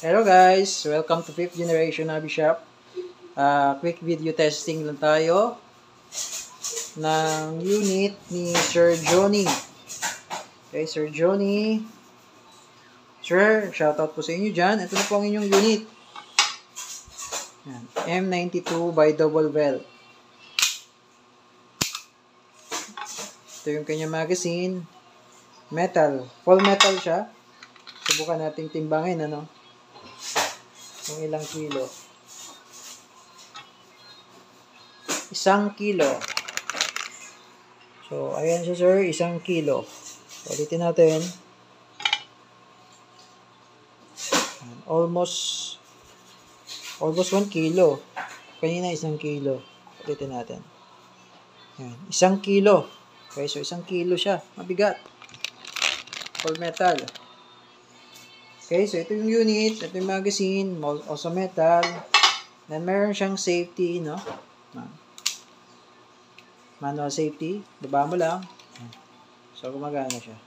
Hello guys! Welcome to 5th Generation Hobby Shop. Quick video testing lang tayo ng unit ni Sir Johnny. Okay, Sir Johnny. Sir, shoutout po sa inyo dyan. Ito na po ang inyong unit. Yan. M92 by Double Bell. Ito yung kanyang magazine. Metal. Full metal siya. Subukan nating timbangin, ano? Kung ilang kilo. 1 kilo. So, ayan siya sir, 1 kilo. Ulitin natin. Almost 1 kilo. Kanina 1 kilo. Ulitin natin. Ayan, 1 kilo. Okay, so 1 kilo siya. Mabigat. Full metal. Okay, so ito yung unit, ito yung magazine, also metal. Then meron siyang safety, no? Manual safety, baba mo lang. So gumagana siya.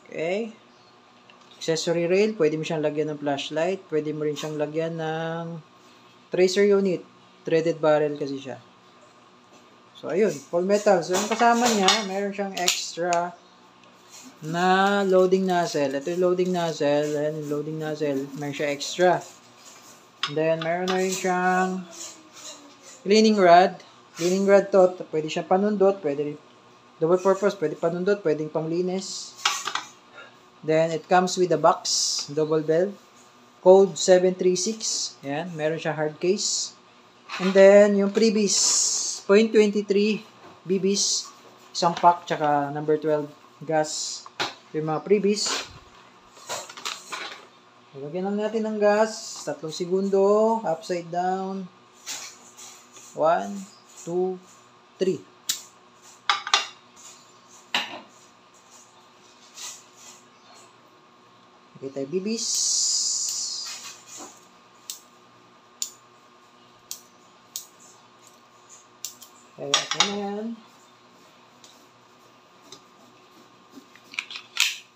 Okay. Accessory rail, pwede mo siyang lagyan ng flashlight, pwede mo rin siyang lagyan ng tracer unit. Threaded barrel kasi siya. So, ayun, full metal. So, yung kasama niya, meron siyang extra na loading nozzle. Ito yung loading nozzle. Ayan, yung loading nozzle. Meron siya extra. And then, meron na rin siyang cleaning rod. Cleaning rod to. Pwede siyang panundot. Pwede rin double purpose. Pwede panundot. Pwedeng panglinis. Then, it comes with a box. Double bell. Code 736. Ayan, meron siyang hard case. And then, yung freebies. 0.23 BBs, isang pack, tsaka number 12 gas. Yung mga freebies. Lagyan lang natin ng gas. 3 segundo. Upside down. 1, 2, 3. Okay tayo BBs. Kaya ito na yan.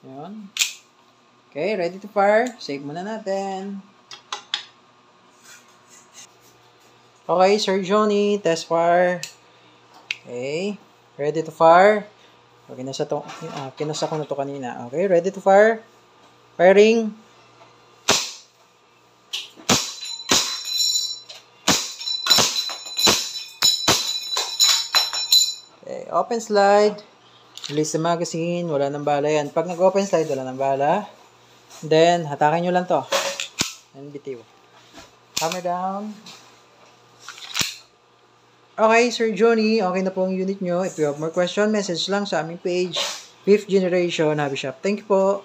Ayan. Okay, ready to fire. Save muna natin. Okay, Sir Johnny, test fire. Okay, ready to fire. Okay, kinasa ko na to kanina. Okay, ready to fire. Firing. Okay, open slide. Release the magazine. Wala nang bala yan. Pag nag-open slide, wala nang bala. Then, hatakin nyo lang to. And bitiw. Hammer down. Okay, Sir Johnny. Okay na po ang unit nyo. If you have more question, message lang sa aming page. 5th Generation Hobby Shop. Thank you po.